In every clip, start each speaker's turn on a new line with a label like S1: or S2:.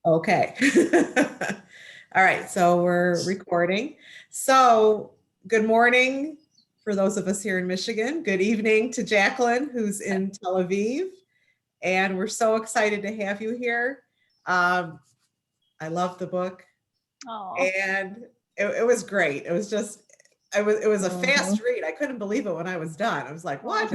S1: Okay. All right, so we're recording. So, good morning for those of us here in Michigan. Good evening to Jaclyn, who's in Tel Aviv. And we're so excited to have you here. I love the book.
S2: Oh,
S1: And it was great. It was a fast read. I couldn't believe it when I was done. I was like, what?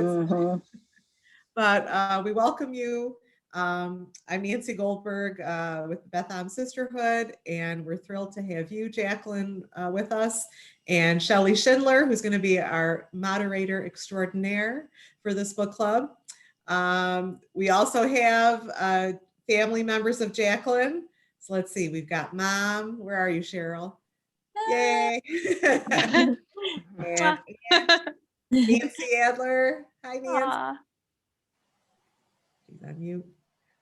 S1: But we welcome you. I'm Nancy Goldberg with the Beth Ahm Sisterhood, and we're thrilled to have you, Jaclyn, with us, and Shelley Schindler, who's going to be our moderator extraordinaire for this book club. We also have family members of Jaclyn. So let's see, we've got Mom. Where are you, Cheryl? Yay. And Nancy Adler. Hi, Nancy. She's on mute.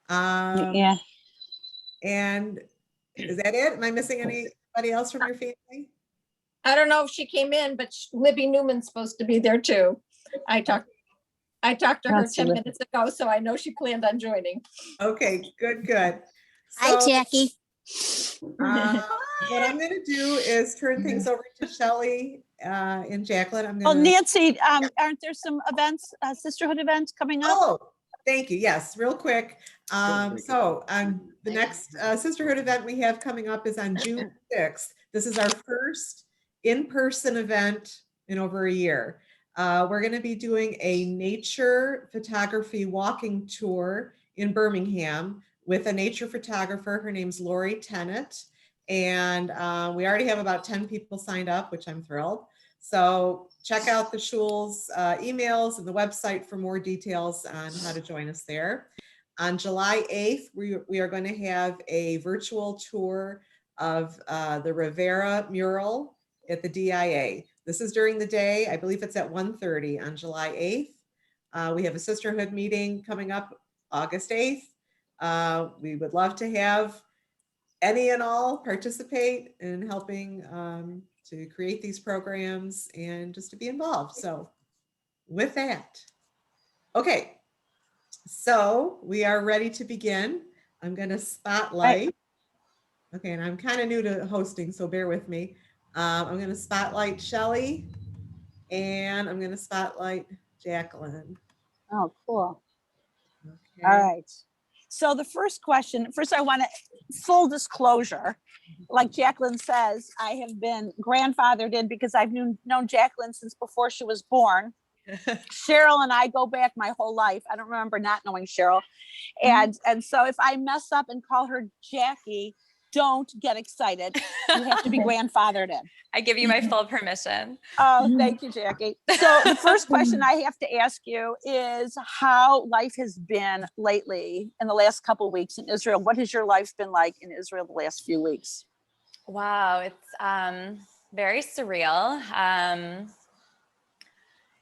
S2: yeah.
S1: And is that it? Am I missing anybody else from your family?
S3: I don't know if she came in, but Libby Newman's supposed to be there too. I talked to her 10 minutes ago, so I know she planned on joining.
S1: Okay, good. So,
S4: hi, Jackie.
S1: what I'm going to do is turn things over to Shelley and Jaclyn.
S2: Nancy, aren't there some events, sisterhood events coming up?
S1: Oh, thank you. Yes, real quick. The next sisterhood event we have coming up is on June 6th. This is our first in-person event in over a year. We're going to be doing a nature photography walking tour in Birmingham with a nature photographer. Her name's Lori Tennant. And we already have about 10 people signed up, which I'm thrilled. So check out the shul's emails and the website for more details on how to join us there. On July 8th, we are going to have a virtual tour of the Rivera mural at the DIA. This is during the day. I believe it's at 1:30 on July 8th. We have a sisterhood meeting coming up August 8th. We would love to have any and all participate in helping to create these programs and just to be involved. So with that, okay, so we are ready to begin. I'm going to spotlight. Okay, and I'm kind of new to hosting, so bear with me. I'm going to spotlight Shelley, and I'm going to spotlight Jaclyn.
S2: Oh, cool.
S1: Okay.
S2: All right. So the first question, first I want to, full disclosure, like Jaclyn says, I have been grandfathered in because I've known Jaclyn since before she was born. Cheryl and I go back my whole life. I don't remember not knowing Cheryl. And so if I mess up and call her Jackie, don't get excited. You have to be grandfathered in.
S5: I give you my full permission.
S2: Oh, thank you, Jackie. So the first question I have to ask you is how life has been lately in the last couple of weeks in Israel. What has your life been like in Israel the last few weeks?
S5: Wow, it's very surreal.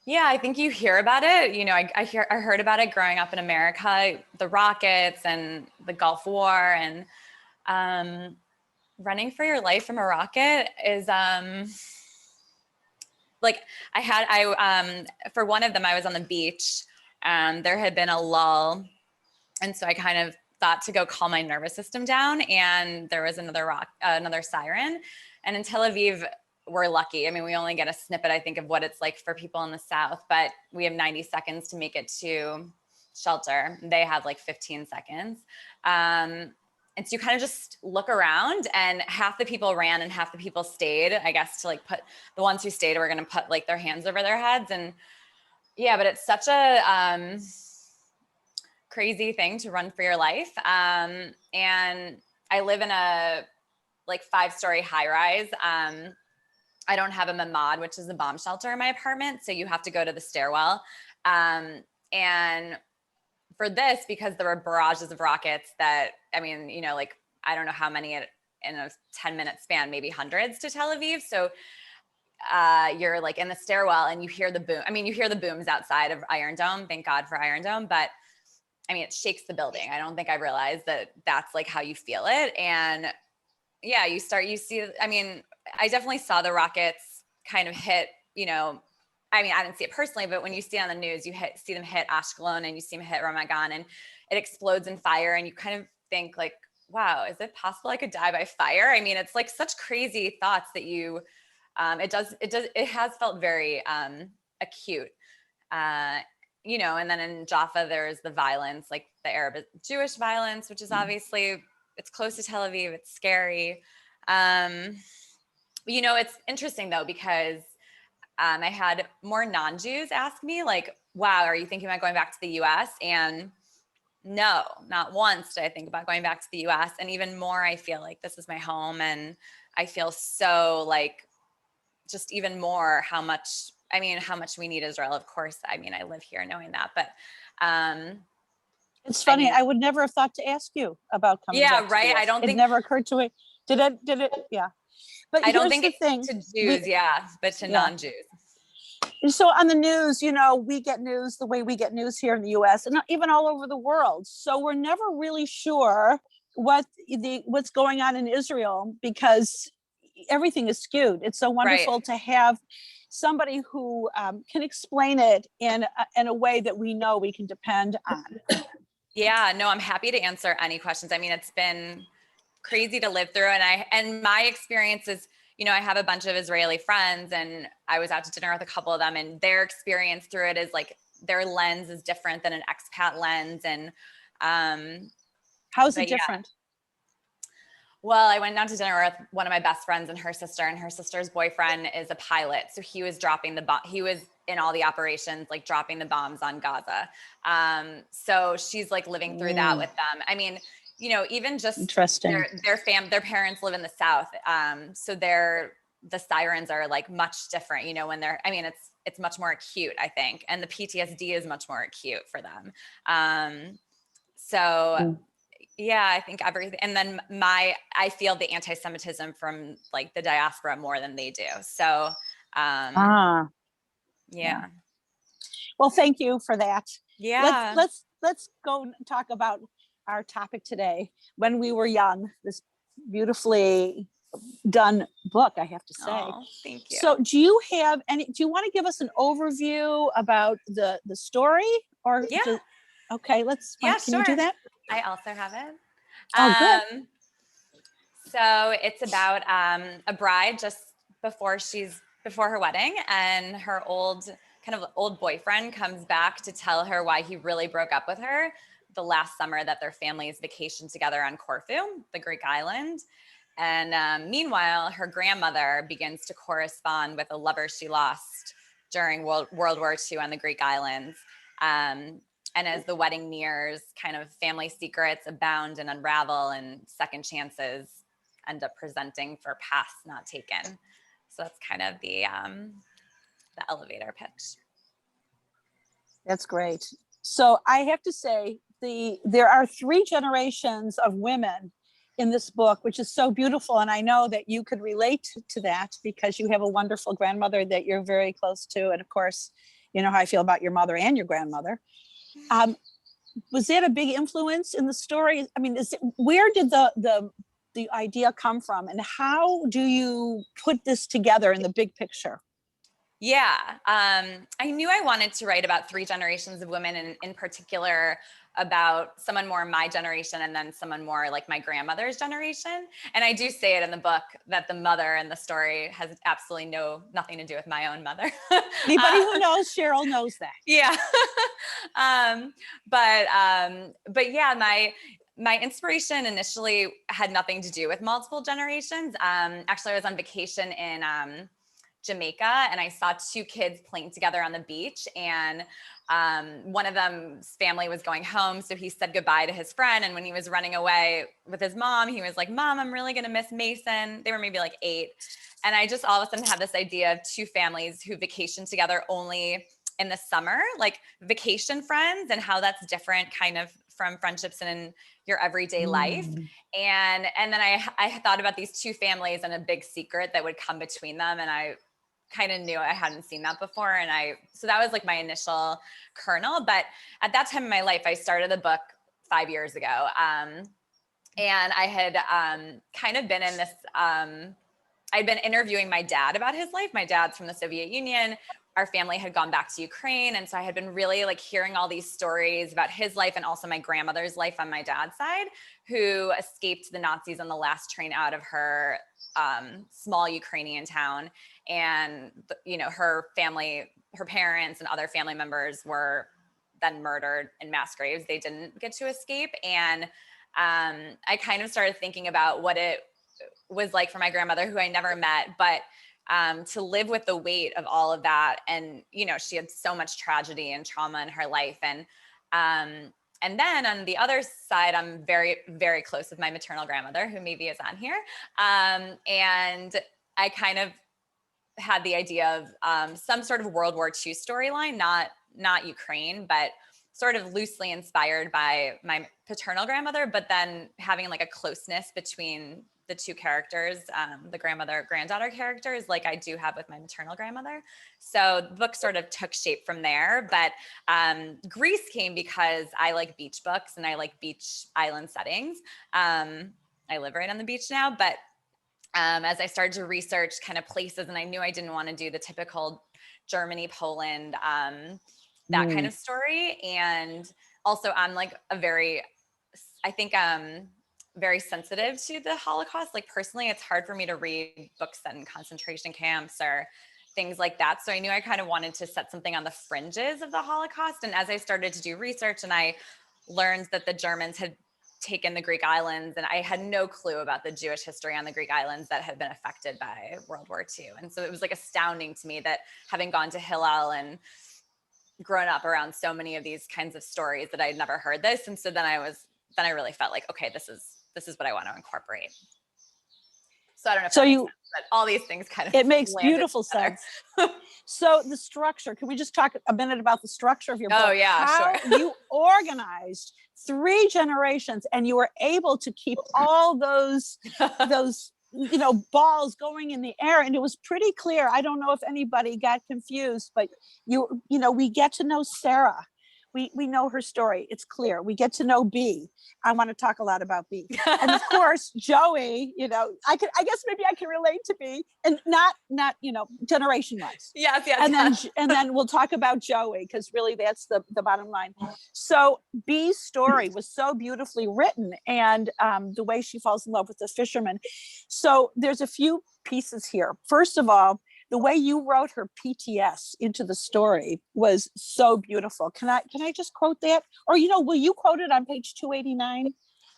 S5: Yeah, I think you hear about it. You know, I heard about it growing up in America, the rockets and the Gulf War, and running for your life from a rocket is like for one of them, I was on the beach and there had been a lull. And so I kind of thought to go calm my nervous system down, and there was another siren. And in Tel Aviv, we're lucky. I mean, we only get a snippet, I think, of what it's like for people in the South, but we have 90 seconds to make it to shelter. They have like 15 seconds. And so you kind of just look around, and half the people ran and half the people stayed, I guess, to like put the ones who stayed were going to put like their hands over their heads. And yeah, but it's such a crazy thing to run for your life. And I live in a like 5-story high rise. I don't have a mamad, which is a bomb shelter in my apartment. So you have to go to the stairwell. And for this, because there were barrages of rockets that, I mean, you know, like, I don't know how many in a 10-minute span, maybe hundreds to Tel Aviv. So you're like in the stairwell and you hear the boom. I mean, you hear the booms outside of Iron Dome. Thank God for Iron Dome. But I mean, it shakes the building. I don't think I realized that that's like how you feel it. And yeah, you see, I mean, I definitely saw the rockets kind of hit, you know, I mean, I didn't see it personally, but when you see it on the news, you see them hit Ashkelon and you see them hit Ramat Gan, and it explodes in fire. And you kind of think like, wow, is it possible I could die by fire? I mean, it's like such crazy thoughts that it has felt very acute. And then in Jaffa, there's the violence, like the Arab Jewish violence, which is obviously, it's close to Tel Aviv. It's scary. It's interesting though, because I had more non-Jews ask me like, wow, are you thinking about going back to the US? And no, not once did I think about going back to the US. And even more, I feel like this is my home, and I feel so like just even more how much we need Israel. Of course, I mean, I live here knowing that, but
S2: it's funny. I would never have thought to ask you about coming back to the
S5: right.
S2: US.
S5: I don't
S2: it
S5: think
S2: never occurred to me. Did it? Yeah. But
S5: I don't
S2: here's
S5: think
S2: the thing.
S5: to Jews, but to non-Jews.
S2: So on the news, we get news the way we get news here in the US and even all over the world. So we're never really sure what's going on in Israel, because everything is skewed. It's so wonderful to have somebody who can explain it in a way that we know we can depend on.
S5: Yeah, no, I'm happy to answer any questions. I mean, it's been crazy to live through. And my experience is, I have a bunch of Israeli friends, and I was out to dinner with a couple of them, and their experience through it is like, their lens is different than an expat lens. And
S2: how's it different?
S5: Well, I went down to dinner with one of my best friends and her sister's boyfriend is a pilot. So he was he was in all the operations, like dropping the bombs on Gaza. So she's like living through that with them. I mean, even just
S2: interesting.
S5: Their parents live in the South. So the sirens are like much different, when it's much more acute, I think. And the PTSD is much more acute for them. Yeah, I think everything. And then I feel the anti-Semitism from like the diaspora more than they do. So, yeah.
S2: Well, thank you for that.
S5: Yeah.
S2: Let's go talk about our topic today. When We Were Young, this beautifully done book, I have to say.
S5: Oh, thank you.
S2: So do you want to give us an overview about the story, or?
S5: Yeah.
S2: Okay, can you do that?
S5: I also have it.
S2: Oh, good.
S5: So it's about a bride just before her wedding, and her old boyfriend comes back to tell her why he really broke up with her the last summer that their families vacationed together on Corfu, the Greek island. And meanwhile, her grandmother begins to correspond with a lover she lost during World War II on the Greek islands. And as the wedding nears, kind of family secrets abound and unravel, and second chances end up presenting for paths not taken. So that's kind of the elevator pitch.
S2: That's great. So I have to say, there are 3 generations of women in this book, which is so beautiful. And I know that you could relate to that because you have a wonderful grandmother that you're very close to. And of course, you know how I feel about your mother and your grandmother. Was that a big influence in the story? I mean, where did the idea come from, and how do you put this together in the big picture?
S5: Yeah, I knew I wanted to write about 3 generations of women, and in particular about someone more my generation and then someone more like my grandmother's generation. And I do say it in the book that the mother in the story has absolutely nothing to do with my own mother.
S2: Anybody who knows Cheryl knows that.
S5: Yeah. But yeah, my inspiration initially had nothing to do with multiple generations. Actually, I was on vacation in Jamaica, and I saw 2 kids playing together on the beach, and one of them's family was going home, so he said goodbye to his friend, and when he was running away with his mom, he was like, "Mom, I'm really gonna miss Mason." They were maybe like 8, and I just all of a sudden had this idea of 2 families who vacation together only in the summer, like vacation friends, and how that's different kind of from friendships in your everyday life. And then I thought about these 2 families and a big secret that would come between them, and I kind of knew I hadn't seen that before. And so that was like my initial kernel. But at that time in my life, I started the book 5 years ago. And I had kind of been in this, I'd been interviewing my dad about his life. My dad's from the Soviet Union, our family had gone back to Ukraine. And so I had been really like hearing all these stories about his life and also my grandmother's life on my dad's side, who escaped the Nazis on the last train out of her small Ukrainian town. And, you know, her family, her parents and other family members were then murdered in mass graves. They didn't get to escape. And I kind of started thinking about what it was like for my grandmother, who I never met, but to live with the weight of all of that. And, you know, she had so much tragedy and trauma in her life. And then on the other side, I'm very, very close with my maternal grandmother, who maybe is on here. And I kind of had the idea of some sort of World War II storyline, not Ukraine, but sort of loosely inspired by my paternal grandmother, but then having like a closeness between the two characters, the grandmother-granddaughter characters, like I do have with my maternal grandmother. So the book sort of took shape from there. But Greece came because I like beach books and I like beach island settings. I live right on the beach now, but as I started to research kind of places, and I knew I didn't want to do the typical Germany, Poland, that kind of story. And also I'm like very sensitive to the Holocaust. Like personally, it's hard for me to read books set in concentration camps or things like that. So I knew I kind of wanted to set something on the fringes of the Holocaust. And as I started to do research and I learned that the Germans had taken the Greek islands, and I had no clue about the Jewish history on the Greek islands that had been affected by World War II. And so it was like astounding to me that, having gone to Hillel and grown up around so many of these kinds of stories, that I had never heard this. And so then I really felt like, okay, this is what I want to incorporate. So I don't know if that makes sense, but all these things kind of,
S2: it makes beautiful
S5: together.
S2: sense. So the structure, can we just talk a minute about the structure of your book?
S5: Oh yeah,
S2: How
S5: sure.
S2: you organized 3 generations and you were able to keep all those you know, balls going in the air. And it was pretty clear. I don't know if anybody got confused, but you know, we get to know Sarah. We know her story. It's clear. We get to know B. I want to talk a lot about B. And of course, Joey, you know, I guess maybe I can relate to B, and not, you know, generation wise.
S5: Yes.
S2: And then we'll talk about Joey, because really that's the bottom line. So B's story was so beautifully written, and the way she falls in love with the fisherman. So there's a few pieces here. First of all, the way you wrote her PTS into the story was so beautiful. Can I just quote that? Or, you know, will you quote it on page 289?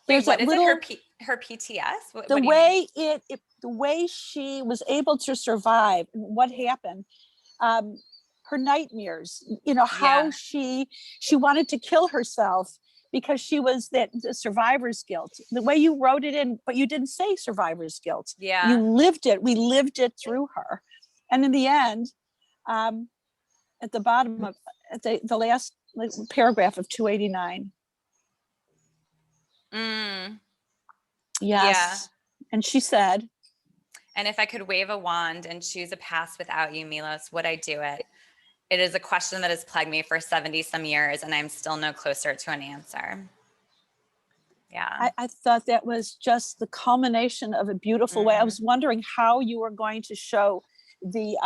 S5: Wait, what is it? Her PTS?
S2: The way she was able to survive, and what happened, her nightmares, you know, how she wanted to kill herself because she was the survivor's guilt. The way you wrote it in, but you didn't say survivor's guilt.
S5: Yeah.
S2: You lived it. We lived it through her. And in the end, at the bottom of the last paragraph of 289.
S5: Mm.
S2: Yes.
S5: Yeah.
S2: And she said,
S5: and if I could wave a wand and choose a past without you, Milos, would I do it? It is a question that has plagued me for 70 some years, and I'm still no closer to an answer. Yeah.
S2: I thought that was just the culmination of a beautiful way. I was wondering how you were going to show the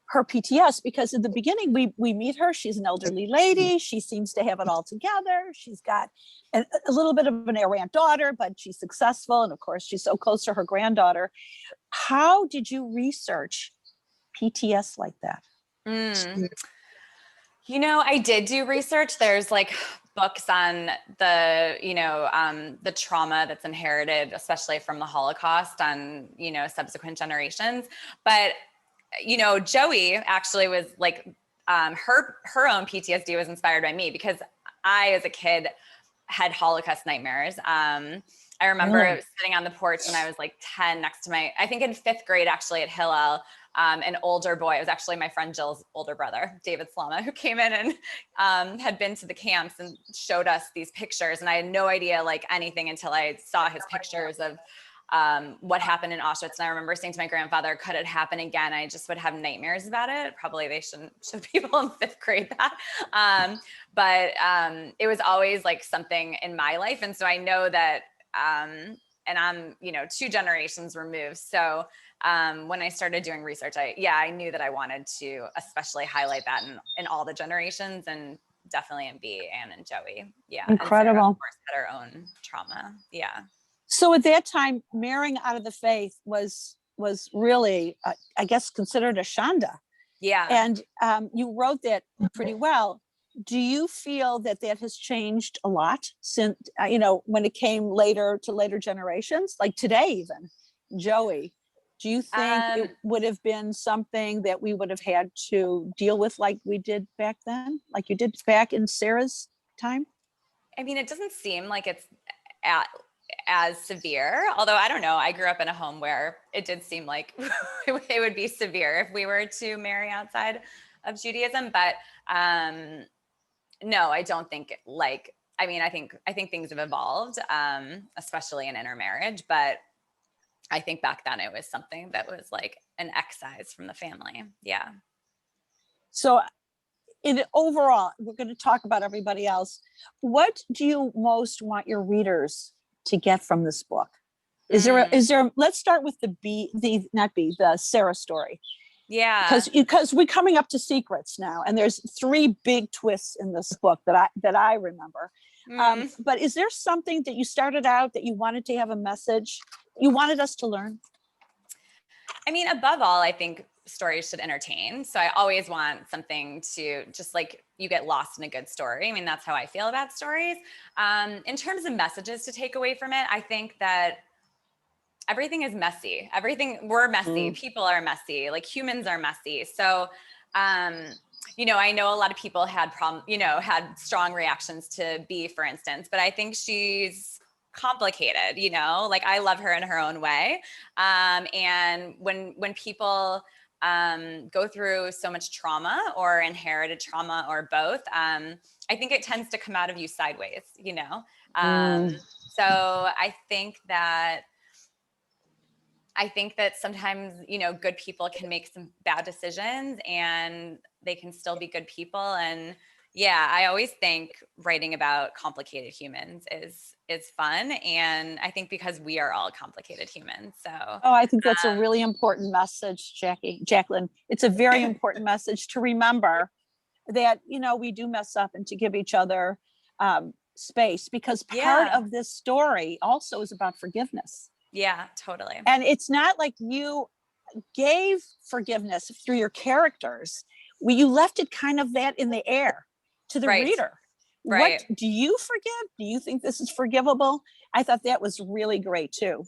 S2: her PTS, because in the beginning we meet her. She's an elderly lady. She seems to have it all together. She's got a little bit of an errant daughter, but she's successful. And of course, she's so close to her granddaughter. How did you research PTS like that?
S5: You know, I did do research. There's like books on the, you know, the trauma that's inherited, especially from the Holocaust, on, you know, subsequent generations. But, you know, Joey actually was like, her own PTSD was inspired by me, because I, as a kid, had Holocaust nightmares. I remember sitting on the porch when I was like 10 next to I think in 5th grade, actually, at Hillel, an older boy, it was actually my friend Jill's older brother, David Slama, who came in and had been to the camps and showed us these pictures. And I had no idea like anything until I saw his pictures of what happened in Auschwitz. And I remember saying to my grandfather, could it happen again? I just would have nightmares about it. Probably they shouldn't show people in 5th grade that. But it was always like something in my life. And so I know that I'm, 2 generations removed. So when I started doing research, I knew that I wanted to especially highlight that in all the generations, and definitely in B, Anne and Joey. Yeah.
S2: Incredible.
S5: And Sarah, of course, had her own trauma. Yeah.
S2: So at that time, marrying out of the faith was really, I guess, considered a shanda.
S5: Yeah.
S2: And you wrote that pretty well. Do you feel that has changed a lot since, when it came later to later generations, like today even, Joey? Do you think it would have been something that we would have had to deal with like we did back then, like you did back in Sarah's time?
S5: I mean, it doesn't seem like it's as severe, although I don't know. I grew up in a home where it did seem like it would be severe if we were to marry outside of Judaism. But no, I don't think I think things have evolved, especially in intermarriage. But I think back then it was something that was like an excise from the family. Yeah.
S2: So overall, we're going to talk about everybody else. What do you most want your readers to get from this book? Is there, let's start with the Sarah story.
S5: Yeah.
S2: Because we're coming up to secrets now, and there's 3 big twists in this book that I remember. But is there something that you started out that you wanted to have a message you wanted us to learn?
S5: I mean, above all, I think stories should entertain. So I always want something to just like you get lost in a good story. I mean, that's how I feel about stories. In terms of messages to take away from it, I think that everything is messy. We're messy. People are messy. Like humans are messy. So, I know a lot of people had had strong reactions to B, for instance, but I think she's complicated, like I love her in her own way. And when people go through so much trauma or inherited trauma or both, I think it tends to come out of you sideways, So I think that sometimes, good people can make some bad decisions and they can still be good people. And yeah, I always think writing about complicated humans is fun. And I think because we are all complicated humans. So
S2: I think that's a really important message, Jaclyn. It's a very important message to remember that, we do mess up, and to give each other space, because part of this story also is about forgiveness.
S5: Yeah, totally.
S2: And it's not like you gave forgiveness through your characters. You left it kind of that in the air to the reader. Right. What do you forgive? Do you think this is forgivable? I thought that was really great too.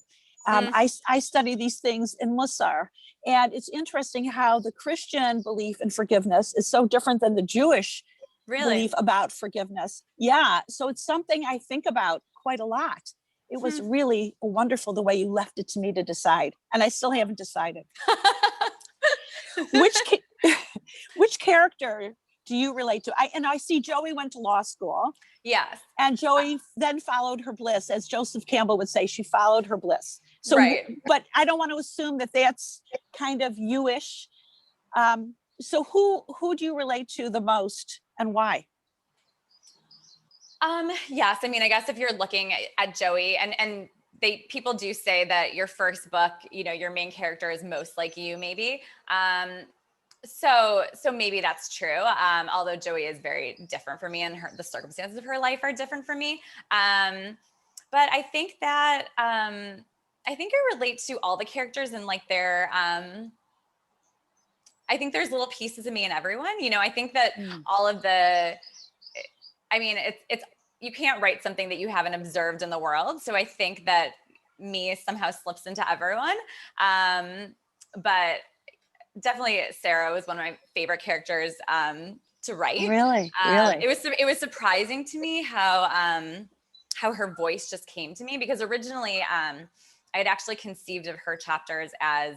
S2: I study these things in Musar, and it's interesting how the Christian belief in forgiveness is so different than the Jewish belief about forgiveness. Yeah. So it's something I think about quite a lot. It was really wonderful the way you left it to me to decide. And I still haven't decided. Which character do you relate to? I see Joey went to law school.
S5: Yes.
S2: And Joey then followed her bliss. As Joseph Campbell would say, she followed her bliss. So, but I don't want to assume that that's kind of you-ish. So who do you relate to the most, and why?
S5: Yes. I mean, I guess if you're looking at Joey, and people do say that your first book, your main character is most like you, maybe. So maybe that's true. Although Joey is very different for me, and the circumstances of her life are different for me. But I think that, I think I relate to all the characters, and like I think there's little pieces of me in everyone. I think that all of it's you can't write something that you haven't observed in the world. So I think that me somehow slips into everyone. But definitely Sarah was one of my favorite characters to write.
S2: Really?
S5: It was surprising to me how her voice just came to me, because originally I had actually conceived of her chapters as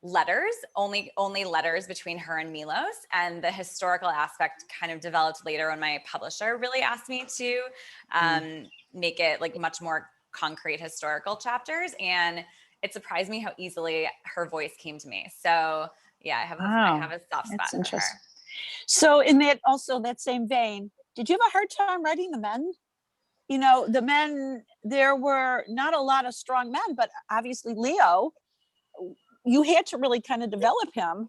S5: letters, only letters between her and Milos, and the historical aspect kind of developed later when my publisher really asked me to make it like much more concrete historical chapters, and it surprised me how easily her voice came to me. So yeah, I have a soft spot for her.
S2: So in that same vein, did you have a hard time writing the men? you know, the men, there were not a lot of strong men, but obviously Leo, you had to really kind of develop him.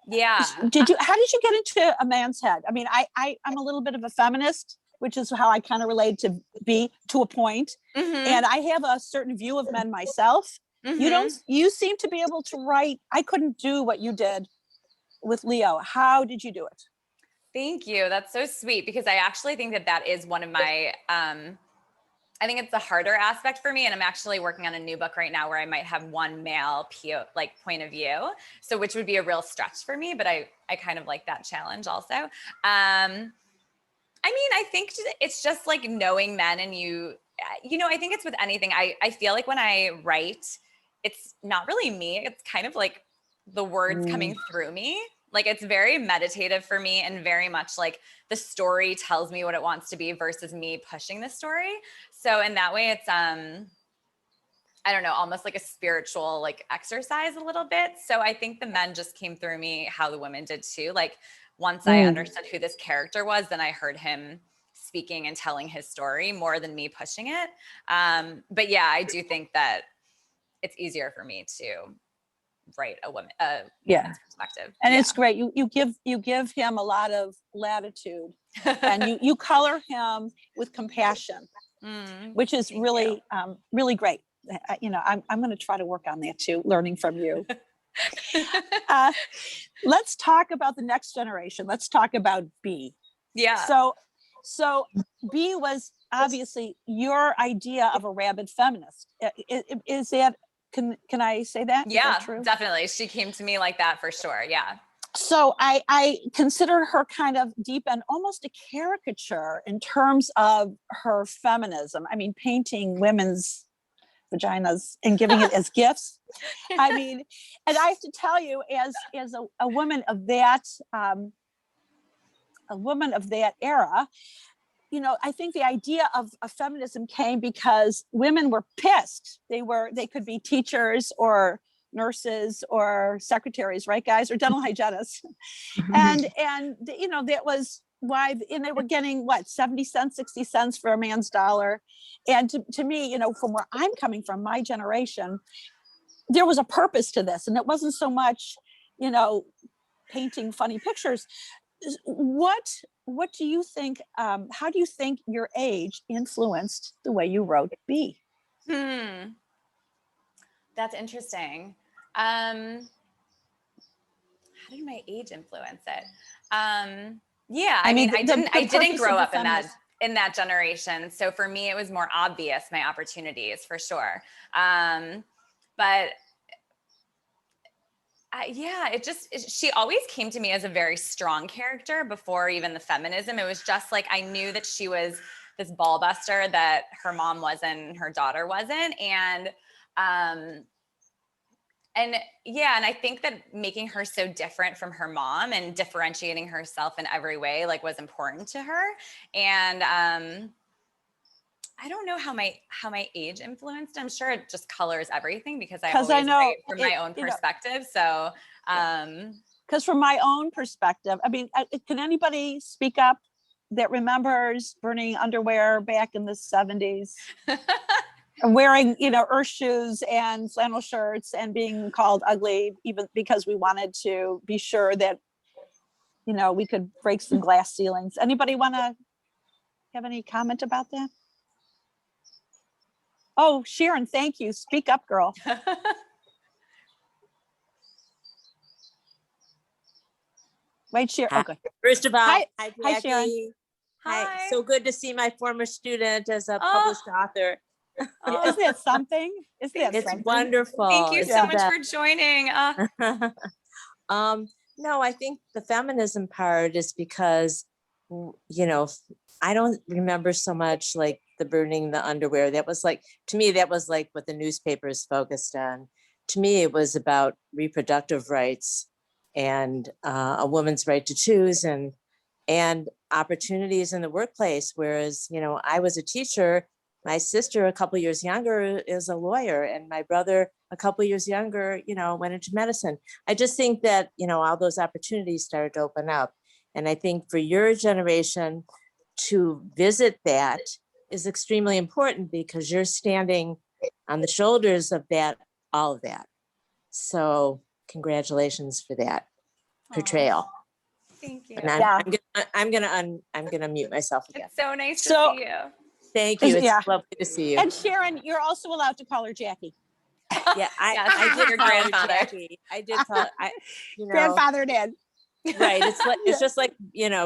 S5: Yeah.
S2: How did you get into a man's head? I mean, I'm a little bit of a feminist, which is how I kind of relate to be to a point. And I have a certain view of men myself. You seem to be able to write. I couldn't do what you did with Leo. How did you do it?
S5: Thank you. That's so sweet, because I actually think that is one of my, I think it's the harder aspect for me. And I'm actually working on a new book right now where I might have one male point of view. So which would be a real stretch for me, but I kind of like that challenge also. I mean, I think it's just like knowing men, and I think it's with anything. I feel like when I write, it's not really me. It's kind of like the words coming through me. Like it's very meditative for me, and very much like the story tells me what it wants to be versus me pushing the story. So in that way, it's, I don't know, almost like a spiritual like exercise a little bit. So I think the men just came through me how the women did too. Like once I understood who this character was, then I heard him speaking and telling his story more than me pushing it. But yeah, I do think that it's easier for me to write a woman's perspective.
S2: And it's great. You give him a lot of latitude, and you color him with compassion, which is really really great. I'm going to try to work on that too, learning from you. Let's talk about the next generation. Let's talk about B.
S5: Yeah.
S2: So B was obviously your idea of a rabid feminist. Is that, can I say that?
S5: Yeah,
S2: is that true?
S5: Definitely. She came to me like that for sure. Yeah.
S2: So I consider her kind of deep and almost a caricature in terms of her feminism. I mean, painting women's vaginas and giving it as gifts. I mean, and I have to tell you, as a woman of that era, I think the idea of feminism came because women were pissed. They could be teachers or nurses or secretaries, right, guys, or dental hygienists. And that was why, and they were getting 70 cents, 60 cents for a man's dollar. And to me, from where I'm coming from, my generation, there was a purpose to this. And it wasn't so much, painting funny pictures. What do you think, how do you think your age influenced the way you wrote B?
S5: That's interesting. How did my age influence it? Yeah, I mean, I didn't grow up in that generation. So for me, it was more obvious, my opportunities for sure. But she always came to me as a very strong character before even the feminism. It was just like, I knew that she was this ball buster that her mom wasn't, her daughter wasn't. And I think that making her so different from her mom and differentiating herself in every way, like, was important to her. And I don't know how my age influenced. I'm sure it just colors everything, because I always write from my own perspective. So,
S2: because from my own perspective, I mean, can anybody speak up that remembers burning underwear back in the 70s? Wearing, earth shoes and flannel shirts and being called ugly, even because we wanted to be sure that, we could break some glass ceilings. Anybody want to have any comment about that? Oh, Sharon, thank you. Speak up, girl. Right, Sharon. Okay.
S4: First of all,
S2: hi
S4: Sharon. Hi. So good to see my former student as a published author.
S2: Isn't that something?
S4: It's wonderful.
S5: Thank you so much for joining.
S4: No, I think the feminism part is because, I don't remember so much like the burning the underwear. That was like, to me, that was like what the newspapers focused on. To me, it was about reproductive rights and a woman's right to choose and opportunities in the workplace. Whereas, I was a teacher. My sister, a couple years younger, is a lawyer, and my brother, a couple years younger, went into medicine. I just think that, all those opportunities started to open up. And I think for your generation to visit that is extremely important because you're standing on the shoulders of that, all of that. So congratulations for that portrayal.
S5: Thank you.
S4: And I'm gonna mute myself again.
S5: It's so nice to
S2: So-
S5: see you.
S4: Thank you. It's
S2: Yeah.
S4: lovely to see you.
S2: And Sharon, you're also allowed to call her Jackie.
S4: Yeah,
S5: Yes,
S4: I
S5: your
S4: did call her
S5: grandfather.
S4: Jackie. I did call,
S2: Grandfather did.
S4: right. It's just like,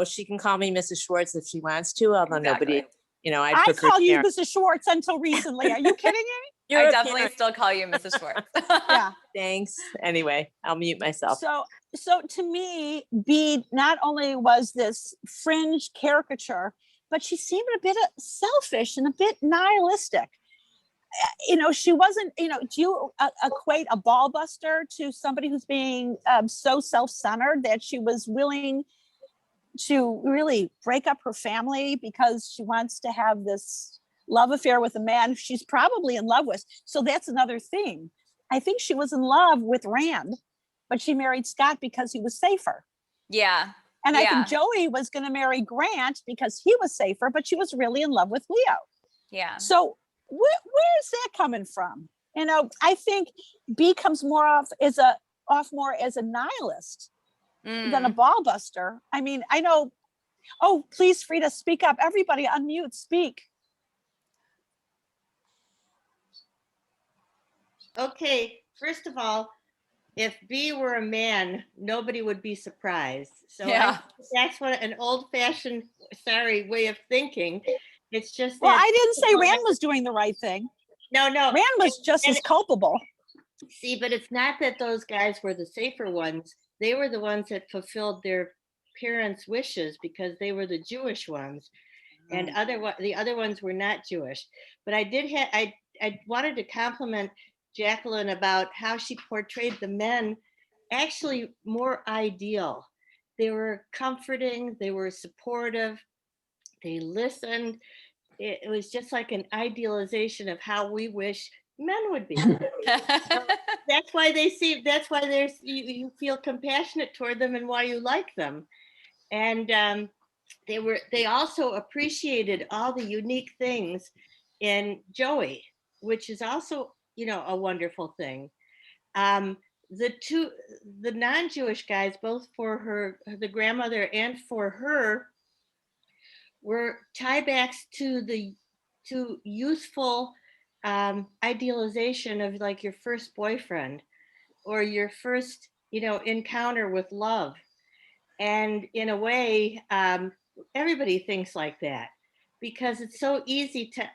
S4: she can call me Mrs. Schwartz if she wants to, although nobody,
S5: Exactly.
S4: I
S2: I
S4: prefer
S2: call you
S4: Sharon.
S2: Mrs. Schwartz until recently. Are you kidding me?
S4: You're
S5: I
S4: a
S5: definitely
S4: parent.
S5: still call you Mrs. Schwartz.
S2: Yeah.
S4: Thanks. Anyway, I'll mute myself.
S2: So to me, Bede not only was this fringe caricature, but she seemed a bit selfish and a bit nihilistic. She wasn't, do you equate a ball buster to somebody who's being so self-centered that she was willing to really break up her family because she wants to have this love affair with a man she's probably in love with? So that's another thing. I think she was in love with Rand, but she married Scott because he was safer.
S5: Yeah.
S2: And I
S5: Yeah.
S2: think Joey was going to marry Grant because he was safer, but she was really in love with Leo.
S5: Yeah.
S2: So where is that coming from? I think B comes more off more as a nihilist than a ball buster. I mean, I know. Oh, please, Frida, speak up. Everybody unmute, speak.
S6: Okay, first of all, if B were a man, nobody would be surprised. So
S5: Yeah.
S6: that's what an old-fashioned, sorry, way of thinking. It's just
S2: Well,
S6: that.
S2: I didn't say Rand was doing the right thing.
S6: No.
S2: Rand was just as culpable.
S6: See, but it's not that those guys were the safer ones. They were the ones that fulfilled their parents' wishes because they were the Jewish ones, and the other ones were not Jewish. But I wanted to compliment Jaclyn about how she portrayed the men actually more ideal. They were comforting, they were supportive, they listened. It was just like an idealization of how we wish men would be. That's why you feel compassionate toward them and why you like them. And they also appreciated all the unique things in Joey, which is also, a wonderful thing. The non-Jewish guys, both for the grandmother and for her, were tiebacks to youthful idealization of like your first boyfriend or your first, encounter with love. And in a way, everybody thinks like that because it's so easy to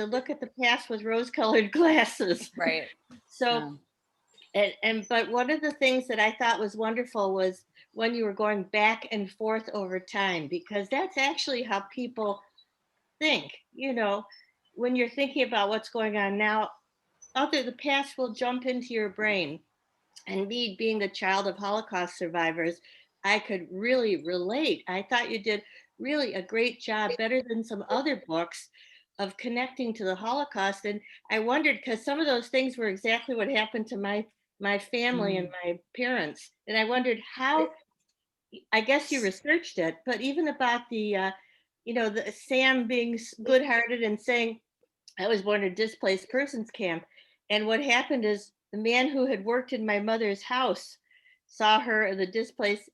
S6: look at the past with rose-colored glasses.
S5: Right.
S6: So, but one of the things that I thought was wonderful was when you were going back and forth over time, because that's actually how people think, when you're thinking about what's going on now, the past will jump into your brain. And me being a child of Holocaust survivors, I could really relate. I thought you did really a great job, better than some other books, of connecting to the Holocaust. And I wondered, because some of those things were exactly what happened to my family and my parents. And I wondered how, I guess you researched it, but even about the Sam being good-hearted and saying, I was born in a displaced persons camp. And what happened is the man who had worked in my mother's house saw her in the displaced,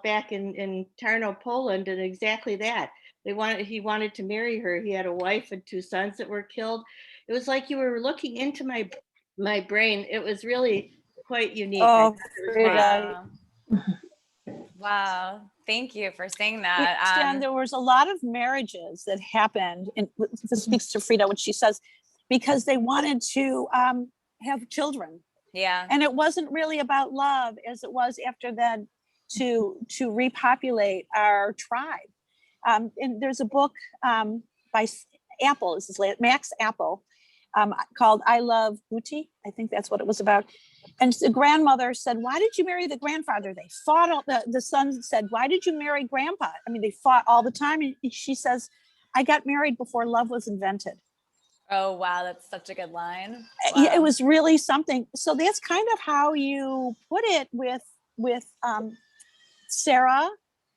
S6: back in Tarnow, Poland, and exactly that. He wanted to marry her. He had a wife and 2 sons that were killed. It was like you were looking into my brain. It was really quite unique.
S2: Oh,
S5: Wow. Wow. Thank you for saying that.
S2: Stan, there was a lot of marriages that happened, and this speaks to Frida, when she says, because they wanted to have children.
S5: Yeah.
S2: And it wasn't really about love as it was after then to repopulate our tribe. And there's a book by Apple, this is Max Apple, called I Love Booty. I think that's what it was about. And the grandmother said, why did you marry the grandfather? They fought. The son said, why did you marry grandpa? I mean, they fought all the time. And she says, I got married before love was invented.
S5: Oh, wow. That's such a good line.
S2: Yeah,
S5: Wow.
S2: it was really something. So that's kind of how you put it with Sarah.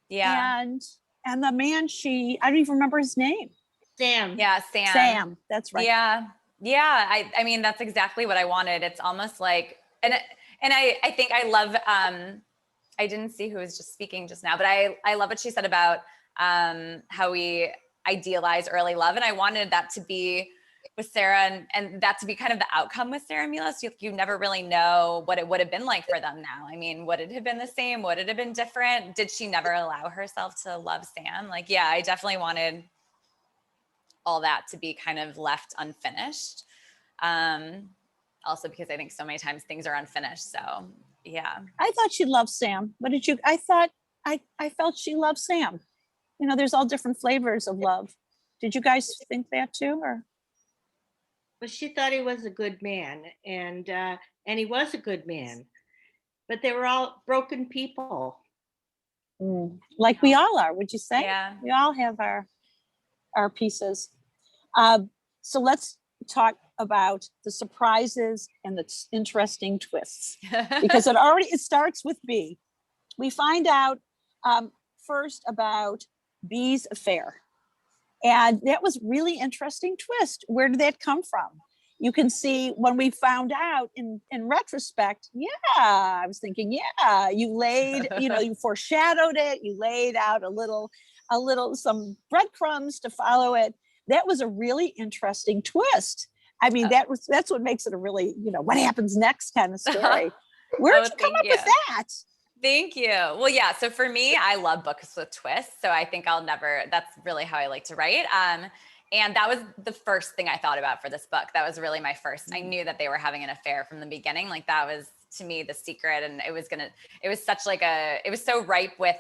S5: Yeah.
S2: And the man I don't even remember his name.
S6: Sam.
S5: Yeah, Sam.
S2: Sam, that's right.
S5: Yeah. Yeah. I mean, that's exactly what I wanted. It's almost like, and I think I love, I didn't see who was just speaking just now, but I love what she said about how we idealize early love. And I wanted that to be with Sarah and that to be kind of the outcome with Sarah and Mila. So you never really know what it would have been like for them now. I mean, would it have been the same? Would it have been different? Did she never allow herself to love Sam? Like, yeah, I definitely wanted all that to be kind of left unfinished. Also because I think so many times things are unfinished. So yeah.
S2: I thought she loved Sam. What did you, I felt she loved Sam. You know, there's all different flavors of love. Did you guys think that too, or?
S6: But she thought he was a good man, and he was a good man. But they were all broken people.
S2: Like we all are, would you say?
S5: Yeah.
S2: We all have our pieces. So let's talk about the surprises and the interesting twists, because it starts with B. We find out first about B's affair. And that was really interesting twist. Where did that come from? You can see when we found out in retrospect, yeah, I was thinking, yeah, you laid, you foreshadowed it. You laid out some breadcrumbs to follow it. That was a really interesting twist. I mean, that's what makes it a really, what happens next kind of story. Where'd you come up with that?
S5: Thank you. Well, yeah. So for me, I love books with twists. So I think that's really how I like to write. And that was the first thing I thought about for this book. That was really my first. I knew that they were having an affair from the beginning. Like that was to me the secret. And it was so ripe with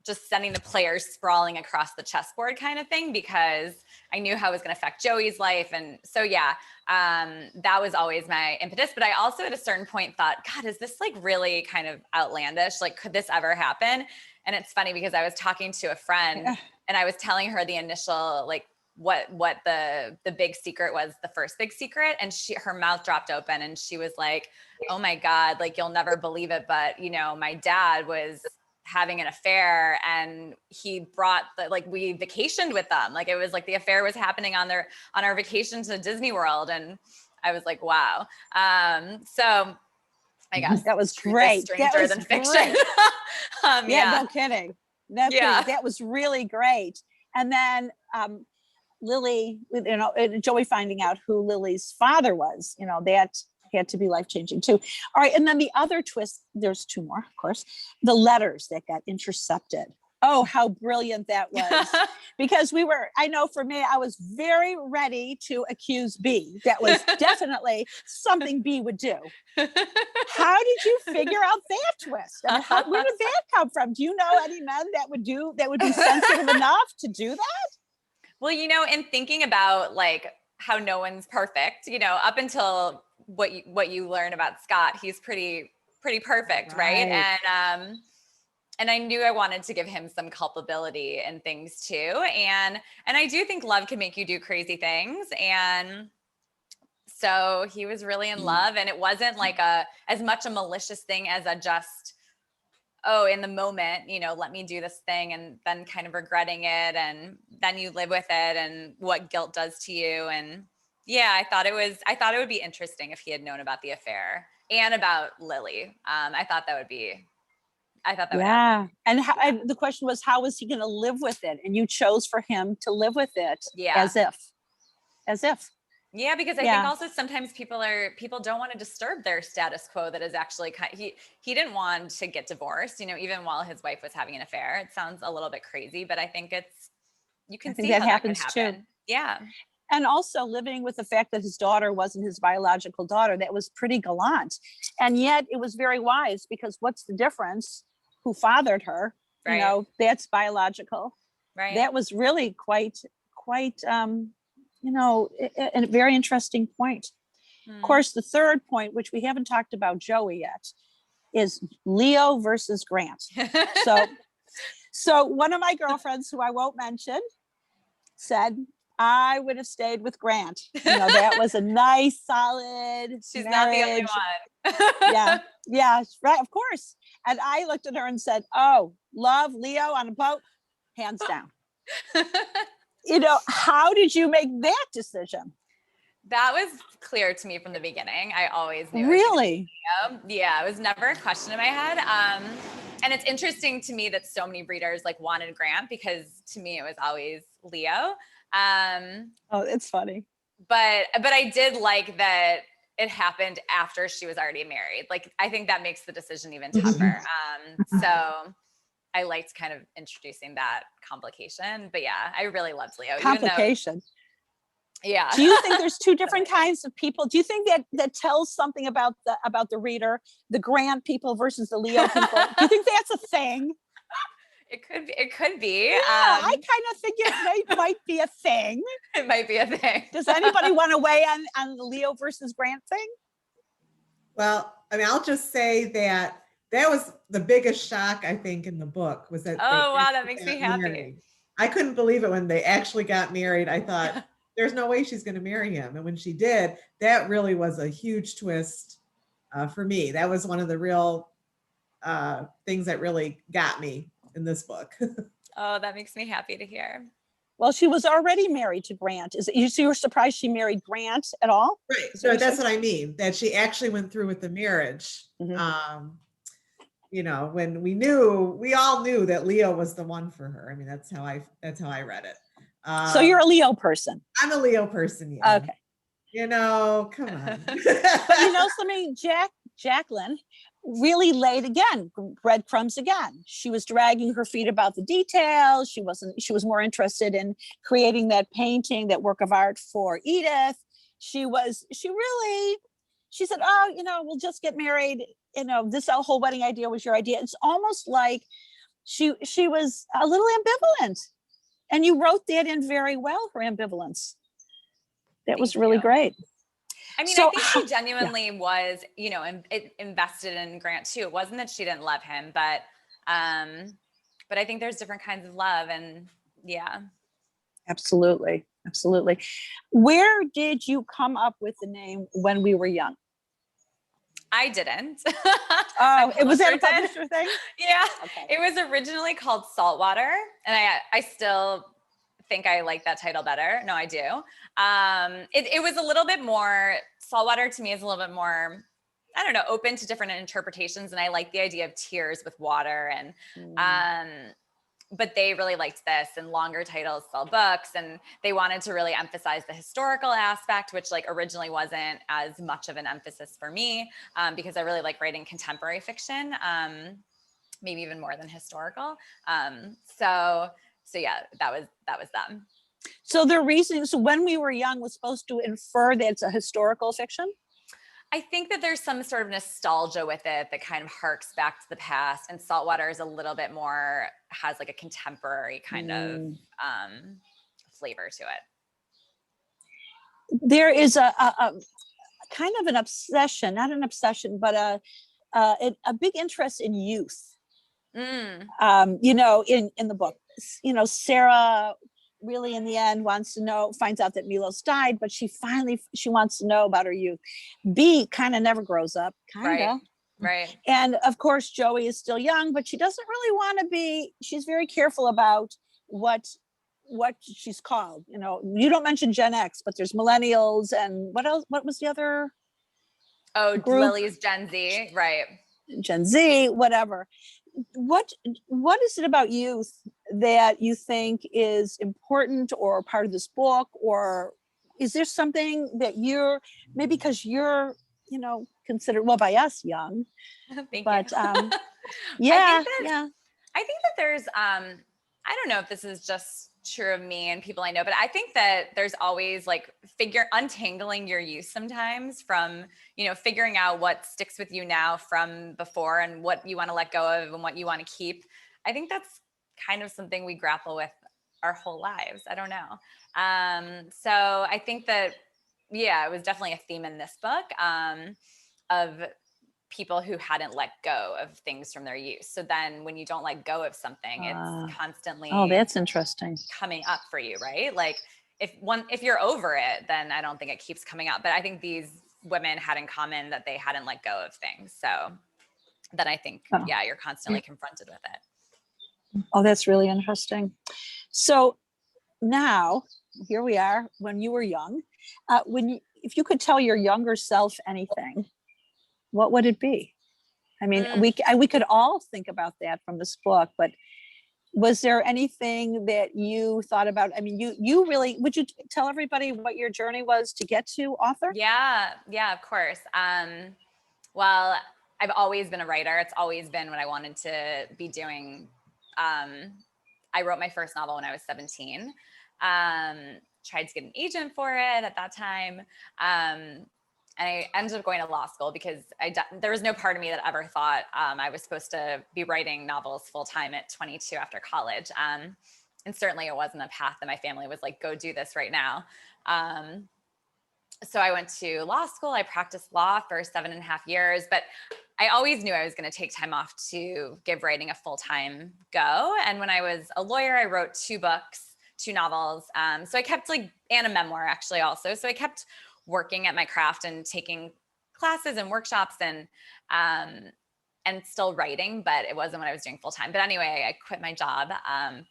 S5: just sending the players sprawling across the chessboard kind of thing, because I knew how it was going to affect Joey's life. And so, yeah, that was always my impetus. But I also at a certain point thought, God, is this like really kind of outlandish? Like, could this ever happen? And it's funny because I was talking to a friend and I was telling her the initial, like what the big secret was, the first big secret. And her mouth dropped open and she was like, oh my God, like you'll never believe it. But my dad was having an affair and he brought we vacationed with them. Like it was like the affair was happening on our vacation to Disney World. And I was like, wow. So I guess
S2: that was great.
S5: Stranger than fiction.
S2: Yeah, no kidding. That was really great. And then Lily, Joey finding out who Lily's father was, that had to be life-changing too. All right. And then the other twist, there's two more, of course, the letters that got intercepted. Oh, how brilliant that was. Because I know for me, I was very ready to accuse B. That was definitely something B would do. How did you figure out that twist? I mean, where did that come from? Do you know any men that would be sensitive enough to do that?
S5: Well, in thinking about like how no one's perfect, up until what you learn about Scott, he's pretty perfect, right? And I knew I wanted to give him some culpability and things too. And I do think love can make you do crazy things. And so he was really in love, and it wasn't like as much a malicious thing as a just, oh, in the moment, let me do this thing and then kind of regretting it. And then you live with it and what guilt does to you. And yeah, I thought it would be interesting if he had known about the affair and about Lily. I thought that would happen.
S2: And the question was, how was he going to live with it? And you chose for him to live with it as if.
S5: Yeah, because I think also sometimes people don't want to disturb their status quo that is actually he didn't want to get divorced, even while his wife was having an affair. It sounds a little bit crazy, but I think you can see
S2: that
S5: how
S2: happens
S5: that could happen.
S2: too.
S5: Yeah.
S2: And also living with the fact that his daughter wasn't his biological daughter, that was pretty gallant. And yet it was very wise, because what's the difference? Who fathered her?
S5: Right.
S2: That's biological.
S5: Right.
S2: That was really quite a very interesting point. Of course, the third point, which we haven't talked about Joey yet, is Leo versus Grant. So one of my girlfriends, who I won't mention, said, I would have stayed with Grant. That was a nice, solid
S5: She's
S2: marriage.
S5: not the only one.
S2: Yeah, right, of course. And I looked at her and said, oh, love Leo on a boat, hands down. how did you make that decision?
S5: That was clear to me from the beginning. I always knew.
S2: Really?
S5: Yeah, it was never a question in my head. And it's interesting to me that so many readers like wanted Grant, because to me it was always Leo.
S2: Oh, it's funny.
S5: But I did like that it happened after she was already married. Like, I think that makes the decision even tougher. So I liked kind of introducing that complication. But yeah, I really loved Leo.
S2: Complication.
S5: Yeah.
S2: Do you think there's two different kinds of people? Do you think that tells something about the reader, the Grant people versus the Leo people? Do you think that's a thing?
S5: It could be.
S2: Yeah, I kind of think it might be a thing.
S5: It might be a thing.
S2: Does anybody want to weigh on the Leo versus Grant thing?
S1: Well, I mean, I'll just say that was the biggest shock, I think, in the book, was that.
S5: Oh, wow, that makes me happy.
S1: Married. I couldn't believe it when they actually got married. I thought, there's no way she's going to marry him. And when she did, that really was a huge twist for me. That was one of the real things that really got me in this book.
S5: Oh, that makes me happy to hear.
S2: Well, she was already married to Grant. So you were surprised she married Grant at all?
S1: Right. So that's what I mean, that she actually went through with the marriage.
S2: Mm-hmm.
S1: When we all knew that Leo was the one for her. I mean, that's how I read it.
S2: So you're a Leo person.
S1: I'm a Leo person. Yeah.
S2: Okay.
S1: Come on.
S2: But something, Jaclyn really laid breadcrumbs again. She was dragging her feet about the details. She was more interested in creating that painting, that work of art for Edith. She said, we'll just get married. This whole wedding idea was your idea. It's almost like she was a little ambivalent. And you wrote that in very well, her ambivalence. That was really great.
S5: I mean, I think she genuinely was, invested in Grant too. It wasn't that she didn't love him, but I think there's different kinds of love, and yeah.
S2: Absolutely. Absolutely. Where did you come up with the name When We Were Young?
S5: I didn't.
S2: Oh, was that a publisher thing?
S5: Yeah.
S2: Okay.
S5: It was originally called Saltwater, and I still think I like that title better. No, I do. It was a little bit more, Saltwater to me is a little bit more, I don't know, open to different interpretations. And I like the idea of tears with water, and but they really liked this, and longer titles sell books, and they wanted to really emphasize the historical aspect, which like originally wasn't as much of an emphasis for me, because I really like writing contemporary fiction, maybe even more than historical. So yeah, that was them.
S2: So the reason, When We Were Young was supposed to infer that it's a historical fiction?
S5: I think that there's some sort of nostalgia with it that kind of harks back to the past, and Saltwater is a little bit more, has like a contemporary kind of flavor to it.
S2: There is a kind of an obsession, not an obsession, but a big interest in youth. In the book, Sarah really in the end finds out that Milos died, but she wants to know about her youth. B kind of never grows up,
S5: Right.
S2: And of course, Joey is still young, but she doesn't really want to be, she's very careful about what she's called. You don't mention Gen X, but there's millennials, and what else? What was the other?
S5: Oh,
S2: group?
S5: Lily's Gen Z, right.
S2: Gen Z, whatever. What is it about youth that you think is important or part of this book, or is there something that you're, maybe because you're considered, well, by us, young?
S5: Thank
S2: but
S5: you.
S2: yeah.
S5: I think that there's I don't know if this is just true of me and people I know, but I think that there's always like untangling your youth sometimes from, figuring out what sticks with you now from before, and what you want to let go of and what you want to keep. I think that's kind of something we grapple with our whole lives. I don't know. So I think that, yeah, it was definitely a theme in this book, of people who hadn't let go of things from their youth. So then when you don't let go of something, it's constantly
S2: that's interesting,
S5: coming up for you, right? Like if you're over it, then I don't think it keeps coming up. But I think these women had in common that they hadn't let go of things. So then I think, you're constantly confronted with it.
S2: Oh, that's really interesting. So now, here we are, when you were young, if you could tell your younger self anything, what would it be? I mean, we could all think about that from this book, but was there anything that you thought about? I mean, you really, would you tell everybody what your journey was to get to author?
S5: Yeah, of course. Well, I've always been a writer. It's always been what I wanted to be doing. I wrote my first novel when I was 17. Tried to get an agent for it at that time. And I ended up going to law school because there was no part of me that ever thought I was supposed to be writing novels full time at 22 after college. And certainly it wasn't a path that my family was like, go do this right now. So I went to law school. I practiced law for 7.5 years, but I always knew I was going to take time off to give writing a full-time go. And when I was a lawyer, I wrote 2 books, 2 novels. So I kept and a memoir actually also. So I kept working at my craft and taking classes and workshops and still writing, but it wasn't what I was doing full time. But anyway, I quit my job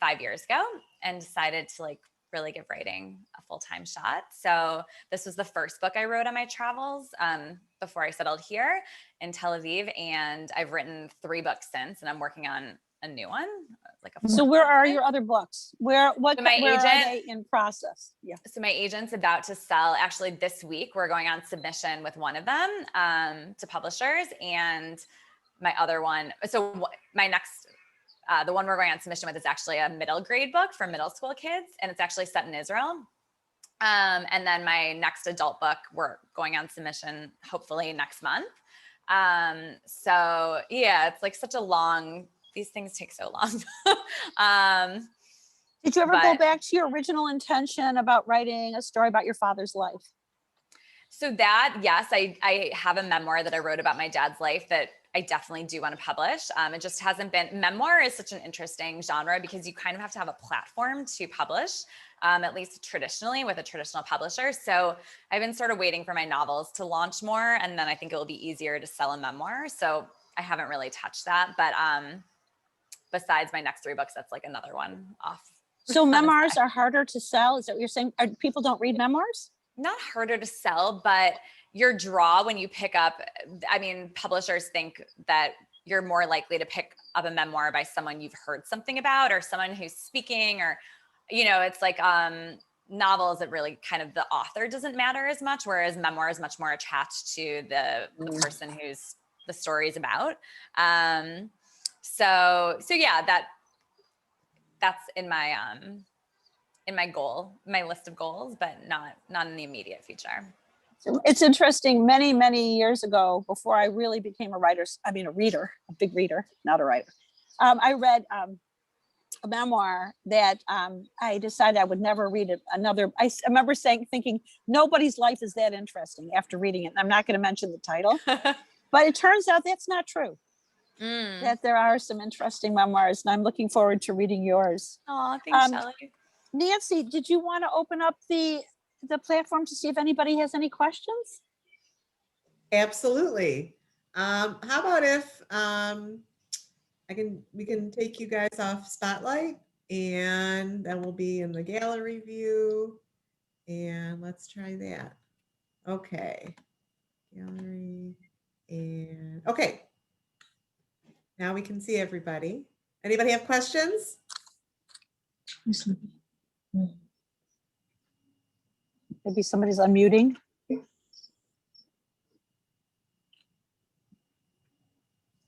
S5: 5 years ago and decided to really give writing a full-time shot. So this was the first book I wrote on my travels before I settled here in Tel Aviv. And I've written 3 books since, and I'm working on a new one.
S2: So where are your other books? Where are they in process? Yeah.
S5: So my agent's about to sell, actually this week, we're going on submission with one of them to publishers, and my other one. So my next, the one we're going on submission with is actually a middle grade book for middle school kids, and it's actually set in Israel. And then my next adult book, we're going on submission hopefully next month. So yeah, it's such a long, these things take so long.
S2: Did you ever go back to your original intention about writing a story about your father's life?
S5: So yes, I have a memoir that I wrote about my dad's life that I definitely do want to publish. It just hasn't been, memoir is such an interesting genre because you kind of have to have a platform to publish, at least traditionally with a traditional publisher. So I've been sort of waiting for my novels to launch more, and then I think it will be easier to sell a memoir. So I haven't really touched that, but besides my next 3 books, that's another one off.
S2: So memoirs are harder to sell? Is that what you're saying? People don't read memoirs?
S5: Not harder to sell, but your draw when you pick up, publishers think that you're more likely to pick up a memoir by someone you've heard something about or someone who's speaking, or, it's novels that really kind of the author doesn't matter as much, whereas memoir is much more attached to the person who's the story is about. So yeah, that's in my goal, my list of goals, but not in the immediate future.
S2: It's interesting. Many, many years ago, before I really became a reader, a big reader, not a writer, I read a memoir that I decided I would never read it. I remember thinking, nobody's life is that interesting after reading it. And I'm not going to mention the title, but it turns out that's not true. That there are some interesting memoirs, and I'm looking forward to reading yours.
S5: Oh, thanks, Shelley.
S2: Nancy, did you want to open up the platform to see if anybody has any questions?
S1: Absolutely. How about if we can take you guys off Spotlight, and then we'll be in the gallery view, and let's try that. Okay, gallery, and okay. Now we can see everybody. Anybody have questions?
S2: Maybe somebody's unmuting.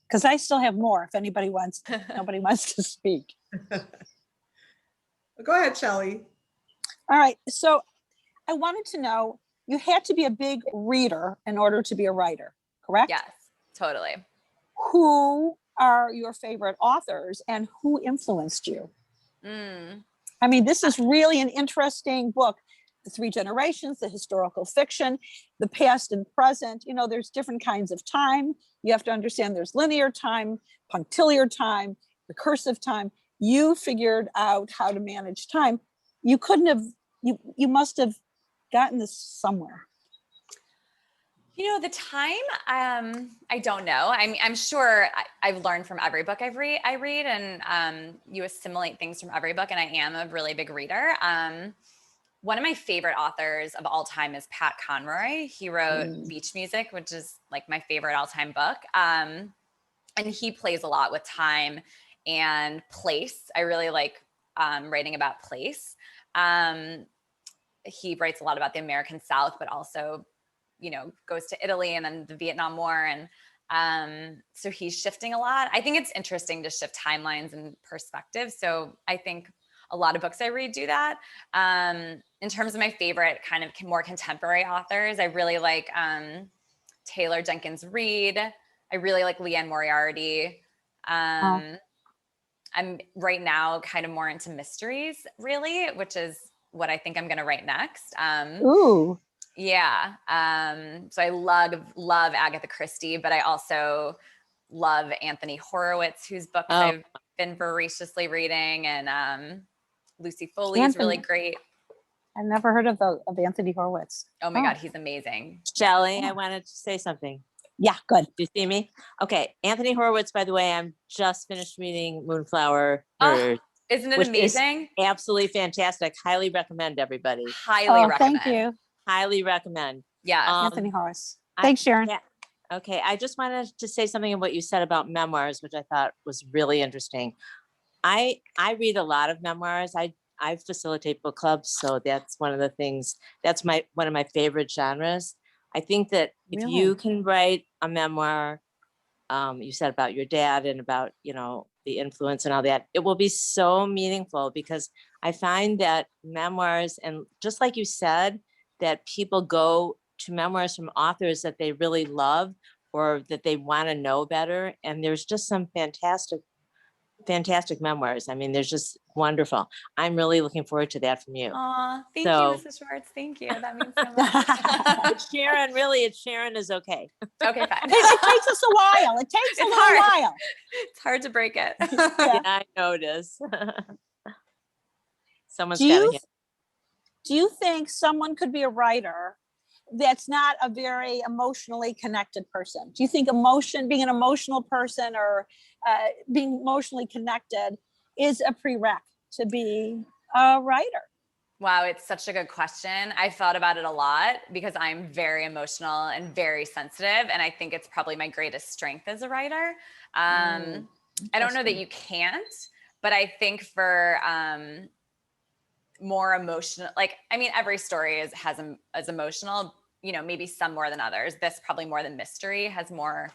S2: Because I still have more if nobody wants to speak.
S1: Well, go ahead, Shelley.
S2: All right. So I wanted to know, you had to be a big reader in order to be a writer, correct?
S5: Yes, totally.
S2: Who are your favorite authors and who influenced you? I mean, this is really an interesting book. The 3 generations, the historical fiction, the past and present, there's different kinds of time. You have to understand there's linear time, punctiliar time, recursive time. You figured out how to manage time. You must have gotten this somewhere.
S5: The time, I don't know. I'm sure I've learned from every book I read, and you assimilate things from every book, and I am a really big reader. One of my favorite authors of all time is Pat Conroy. He wrote Beach Music, which is like my favorite all-time book. And he plays a lot with time and place. I really like writing about place. He writes a lot about the American South, but also, goes to Italy and then the Vietnam War. And so he's shifting a lot. I think it's interesting to shift timelines and perspectives. So I think a lot of books I read do that. In terms of my favorite kind of more contemporary authors, I really like Taylor Jenkins Reid. I really like Leanne Moriarty. I'm right now kind of more into mysteries, really, which is what I think I'm going to write next.
S2: Ooh.
S5: Yeah. So I love Agatha Christie, but I also love Anthony Horowitz, whose books I've been voraciously reading, and Lucy Foley is really great.
S2: I've never heard of Anthony Horowitz.
S5: Oh my God, he's amazing.
S4: Shelley, I wanted to say something.
S2: Yeah, good.
S4: Do you see me? Okay. Anthony Horowitz, by the way, I'm just finished reading Moonflower.
S5: Isn't it amazing?
S4: Absolutely fantastic. Highly recommend, everybody.
S5: Highly recommend.
S2: Thank you.
S4: Highly recommend.
S5: Yeah.
S2: Anthony Horowitz. Thanks, Sharon.
S4: Okay. I just wanted to say something on what you said about memoirs, which I thought was really interesting. I read a lot of memoirs. I facilitate book clubs. So that's one of the things, that's one of my favorite genres. I think that if you can write a memoir, you said about your dad and about, the influence and all that, it will be so meaningful, because I find that memoirs, and just like you said, that people go to memoirs from authors that they really love or that they want to know better. And there's just some fantastic memoirs. I mean, they're just wonderful. I'm really looking forward to that from you.
S5: Thank you, Mrs. Schwartz. Thank you. That means so much.
S4: It's Sharon is okay.
S5: Okay, fine.
S2: It takes us a while. It takes a little while.
S5: It's hard to break it.
S4: Yeah, I notice. Someone's
S2: Do
S4: got to.
S2: you think someone could be a writer that's not a very emotionally connected person? Do you think being an emotional person or being emotionally connected is a prereq to be a writer?
S5: Wow, it's such a good question. I thought about it a lot because I'm very emotional and very sensitive. And I think it's probably my greatest strength as a writer. I don't know that you can't, but I think for more emotional, every story is emotional, maybe some more than others. This probably more than mystery has more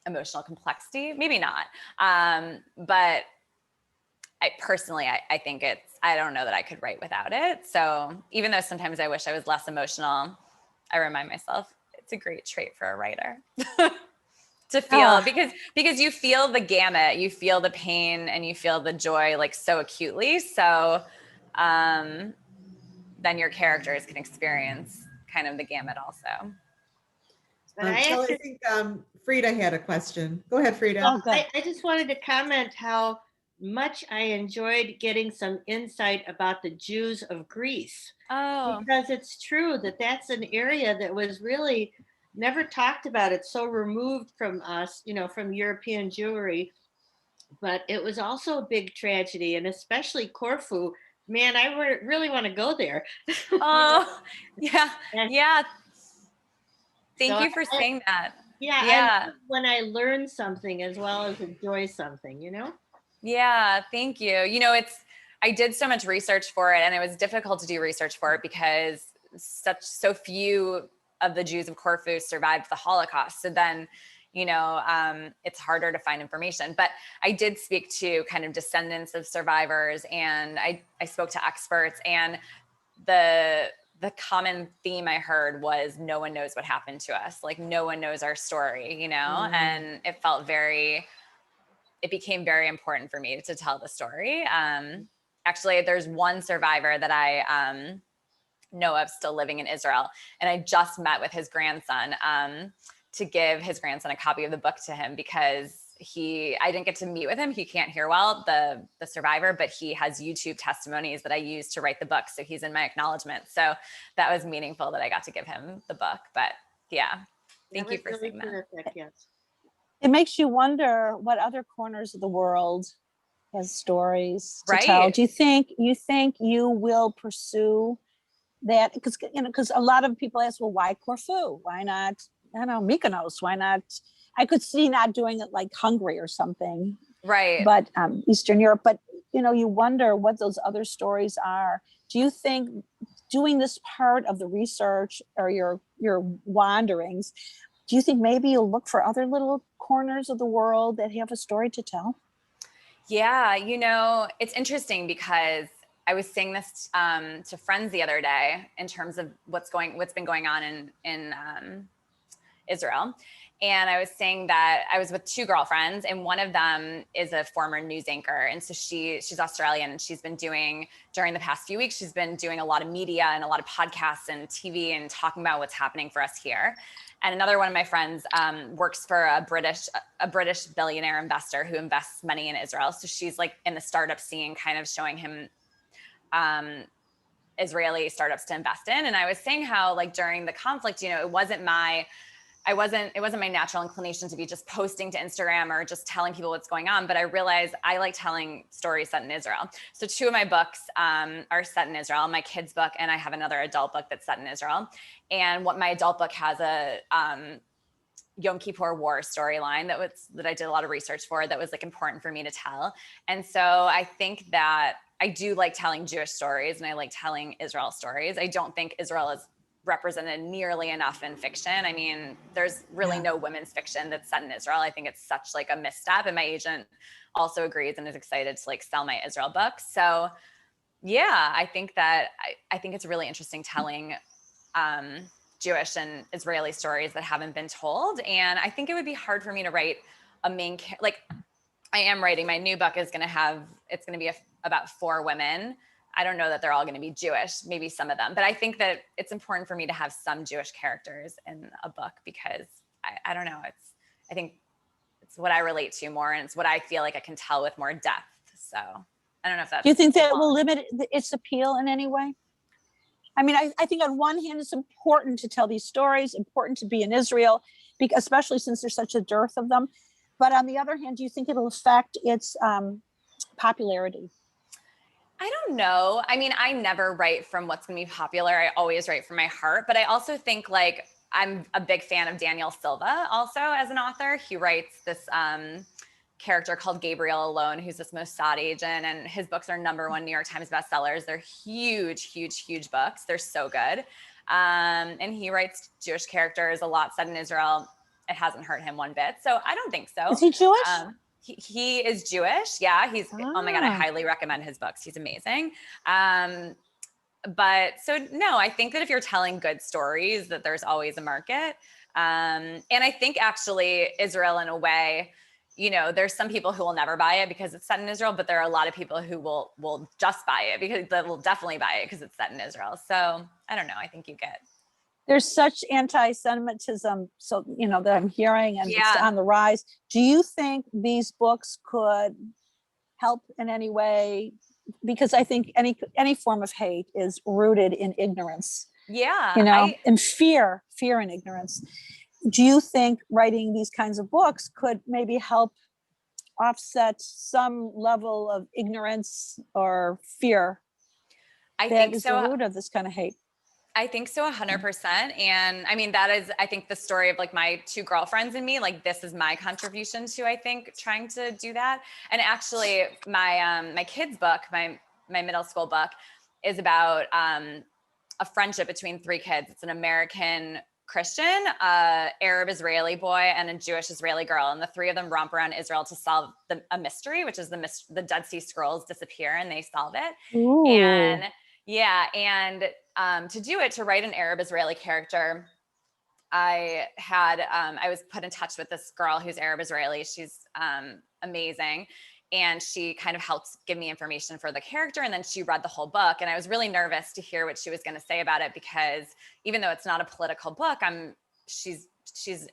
S5: emotional complexity, maybe not. But I think I don't know that I could write without it. So even though sometimes I wish I was less emotional, I remind myself it's a great trait for a writer to feel, because you feel the gamut, you feel the pain and you feel the joy so acutely. So then your characters can experience kind of the gamut also.
S6: But
S1: I think Frida had a question. Go ahead, Frida.
S6: I just wanted to comment how much I enjoyed getting some insight about the Jews of Greece. Because it's true that that's an area that was really never talked about. It's so removed from us, from European Jewry. But it was also a big tragedy, and especially Corfu. Man, I really want to go there.
S5: Yeah. Thank you for saying that.
S6: Yeah. When I learn something as well as enjoy something,
S5: Yeah, thank you. I did so much research for it, and it was difficult to do research for it because so few of the Jews of Corfu survived the Holocaust. So then, it's harder to find information. But I did speak to kind of descendants of survivors, and I spoke to experts, and the common theme I heard was no one knows what happened to us. No one knows our story, and it became very important for me to tell the story. Actually, there's one survivor that I know of still living in Israel. And I just met with his grandson to give his grandson a copy of the book to him, because I didn't get to meet with him. He can't hear well, the survivor, but he has YouTube testimonies that I used to write the book. So he's in my acknowledgement. So that was meaningful that I got to give him the book. But yeah, thank you for saying that.
S6: terrific, yes.
S2: It makes you wonder what other corners of the world has stories to tell.
S5: Right.
S2: Do you think you will pursue that? Because a lot of people ask, well, why Corfu? Why not, I don't know, Mykonos? Why not? I could see not doing it like Hungary or something,
S5: Right.
S2: but Eastern Europe. But you wonder what those other stories are. Do you think doing this part of the research or your wanderings, do you think maybe you'll look for other little corners of the world that have a story to tell?
S5: Yeah, it's interesting because I was saying this to friends the other day in terms of what's been going on in Israel. And I was saying that I was with two girlfriends, and one of them is a former news anchor. And so she's Australian, and she's been doing, during the past few weeks, she's been doing a lot of media and a lot of podcasts and TV and talking about what's happening for us here. And another one of my friends works for a British billionaire investor who invests money in Israel. So she's like in the startup scene, kind of showing him Israeli startups to invest in. And I was saying how, like, during the conflict, it wasn't my natural inclination to be just posting to Instagram or just telling people what's going on. But I realized I like telling stories set in Israel. So two of my books are set in Israel, my kids' book, and I have another adult book that's set in Israel. And what my adult book has a Yom Kippur War storyline that I did a lot of research for, that was like important for me to tell. And so I think that I do like telling Jewish stories, and I like telling Israel stories. I don't think Israel is represented nearly enough in fiction. I mean, there's really no women's fiction that's set in Israel. I think it's such like a misstep. And my agent also agrees and is excited to like sell my Israel books. So yeah, I think it's really interesting telling Jewish and Israeli stories that haven't been told. And I think it would be hard for me to write a like I am writing my new book it's going to be about 4 women. I don't know that they're all going to be Jewish, maybe some of them, but I think that it's important for me to have some Jewish characters in a book because I don't know. I think it's what I relate to more, and it's what I feel like I can tell with more depth. So I don't know if that's.
S2: Do you think that will limit its appeal in any way? I mean, I think on one hand, it's important to tell these stories, important to be in Israel, because especially since there's such a dearth of them. But on the other hand, do you think it'll affect its popularity?
S5: I don't know. I mean, I never write from what's going to be popular. I always write from my heart. But I also think like I'm a big fan of Daniel Silva also as an author. He writes this character called Gabriel Alone, who's this Mossad agent, and his books are #1 New York Times bestsellers. They're huge, huge, huge books. They're so good. And he writes Jewish characters, a lot set in Israel. It hasn't hurt him one bit. So I don't think so.
S2: Is he Jewish?
S5: He is Jewish. Yeah, oh my God, I highly recommend his books. He's amazing. But so no, I think that if you're telling good stories, that there's always a market. And I think actually Israel in a way, there's some people who will never buy it because it's set in Israel, but there are a lot of people who will just buy it because they will definitely buy it because it's set in Israel. So I don't know. I think
S2: there's such anti-Semitism, so that I'm hearing, and it's on the rise. Do you think these books could help in any way? Because I think any form of hate is rooted in ignorance.
S5: Yeah.
S2: And fear and ignorance. Do you think writing these kinds of books could maybe help offset some level of ignorance or fear that is the root of this kind of hate?
S5: I think so, 100%. And I mean, that is, I think, the story of like my 2 girlfriends and me. Like, this is my contribution to, I think, trying to do that. And actually, my kids' book, my middle school book, is about a friendship between 3 kids. It's an American Christian, Arab Israeli boy, and a Jewish Israeli girl. And the 3 of them romp around Israel to solve a mystery, which is the Dead Sea Scrolls disappear and they solve it.
S2: Ooh.
S5: And yeah, and to write an Arab Israeli character, I was put in touch with this girl who's Arab Israeli. She's amazing. And she kind of helped give me information for the character. And then she read the whole book. And I was really nervous to hear what she was going to say about it, because even though it's not a political book, I'm she's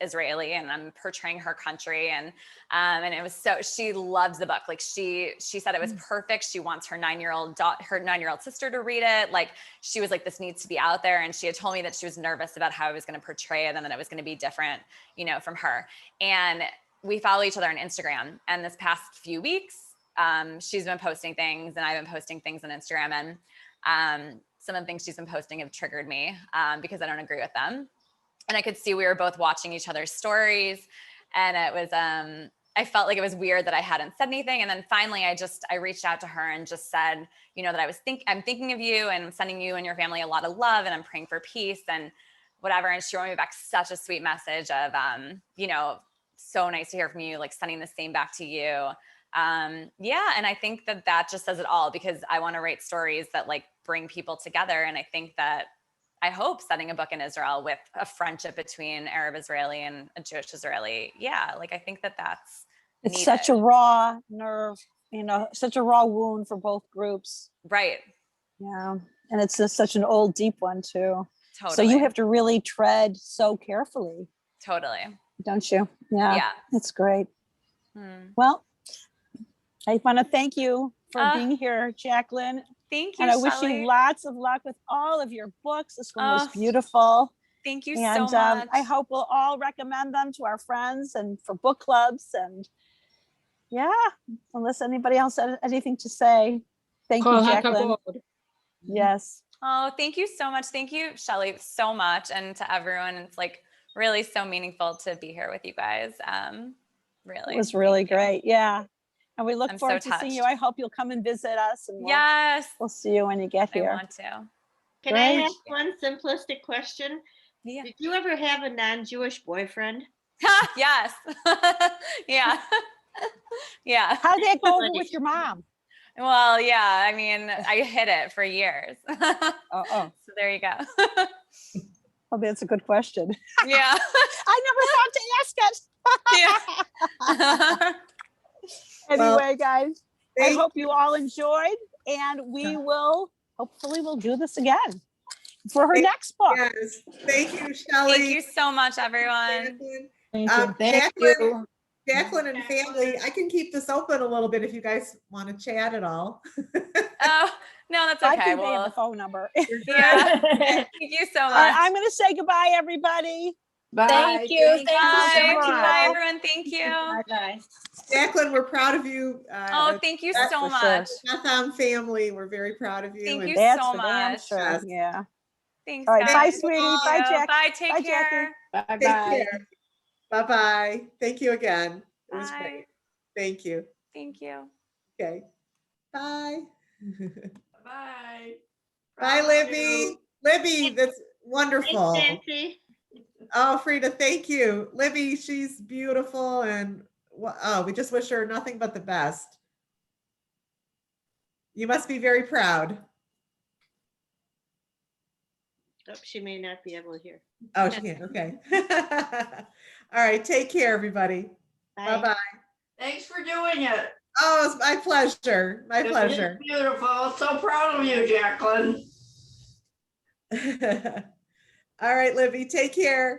S5: Israeli and I'm portraying her country. And it was she loves the book. Like she said it was perfect. She wants her 9-year-old sister to read it. Like she was like, this needs to be out there. And she had told me that she was nervous about how I was going to portray it and that it was going to be different, from her. And we follow each other on Instagram. And this past few weeks, she's been posting things and I've been posting things on Instagram. And some of the things she's been posting have triggered me because I don't agree with them. And I could see we were both watching each other's stories. And it was, I felt like it was weird that I hadn't said anything. And then finally I reached out to her and just said, that I'm thinking of you and I'm sending you and your family a lot of love and I'm praying for peace and whatever. And she wrote me back such a sweet message of, so nice to hear from you, like sending the same back to you. And I think that just says it all because I want to write stories that like bring people together. And I think that I hope setting a book in Israel with a friendship between Arab Israeli and a Jewish Israeli. Yeah. Like, I think that's
S2: it's
S5: needed.
S2: Such a raw nerve, such a raw wound for both groups.
S5: Right.
S2: Yeah. And it's just such an old, deep one too.
S5: Totally.
S2: So you have to really tread so carefully.
S5: Totally.
S2: Don't you? Yeah.
S5: Yeah.
S2: It's great. Well, I want to thank you for being here, Jaclyn.
S5: Thank you,
S2: and I wish
S5: Shelley.
S2: you lots of luck with all of your books. This one was beautiful.
S5: Thank you
S2: And
S5: so much.
S2: I hope we'll all recommend them to our friends and for book clubs. And unless anybody else has anything to say. Thank you, Jaclyn. Yes.
S5: Oh, thank you so much. Thank you, Shelley, so much. And to everyone, it's like really so meaningful to be here with you guys. Really.
S2: It was really great. Yeah. And we look forward to seeing you.
S5: touched.
S2: I hope you'll come and visit us. And we'll see you when you get here.
S5: I want to.
S6: Can I ask one simplistic question?
S5: Yeah.
S6: Did you ever have a non-Jewish boyfriend?
S5: Yes. Yeah. Yeah.
S2: How did that go over with your mom?
S5: Well, yeah. I mean, I hid it for years. So there you go.
S2: Oh, that's a good question.
S5: Yeah.
S2: I never thought to ask it.
S5: Yeah.
S2: Anyway, guys, I hope you all enjoyed, and hopefully we'll do this again for her next book.
S1: Yes. Thank you, Shelley.
S5: Thank you so much, everyone.
S2: Thank you.
S1: Jaclyn and family, I can keep this open a little bit if you guys want to chat at all.
S5: Oh, no, that's okay.
S2: I think they have the phone number.
S5: Yeah. Thank you so much.
S2: I'm going to say goodbye, everybody.
S3: Bye. Thank you. Thank
S5: Bye.
S3: you so much.
S5: Bye, everyone. Thank you.
S3: Bye.
S1: Jaclyn, we're proud of you.
S5: Thank you so
S1: Beth
S5: much.
S1: Ahm family, we're very proud of you.
S5: Thank
S1: and
S5: you
S2: That's
S5: so
S2: for damn
S5: much.
S2: sure.
S1: Yes.
S2: Yeah.
S5: Thanks,
S2: All right.
S5: guys.
S2: Bye, sweetie. Bye, Jack.
S5: Bye. Take
S2: Bye,
S5: care.
S1: Take care. Bye-bye. Thank you again. It was
S5: Bye.
S1: great. Thank you.
S5: Thank you.
S1: Okay. Bye.
S3: Bye.
S1: Bye, Libby. Libby, that's wonderful.
S6: Thanks, Nancy.
S1: Oh, Frida, thank you. Libby, she's beautiful. And we just wish her nothing but the best. You must be very proud.
S6: Oh, she may not be able to hear.
S1: Oh, she can't. Okay. All right. Take care, everybody.
S6: Bye.
S1: Bye-bye.
S7: Thanks for doing it.
S1: Oh, it's my pleasure. My
S7: It
S1: pleasure.
S7: is beautiful. So proud of you, Jaclyn.
S1: All right, Libby, take care.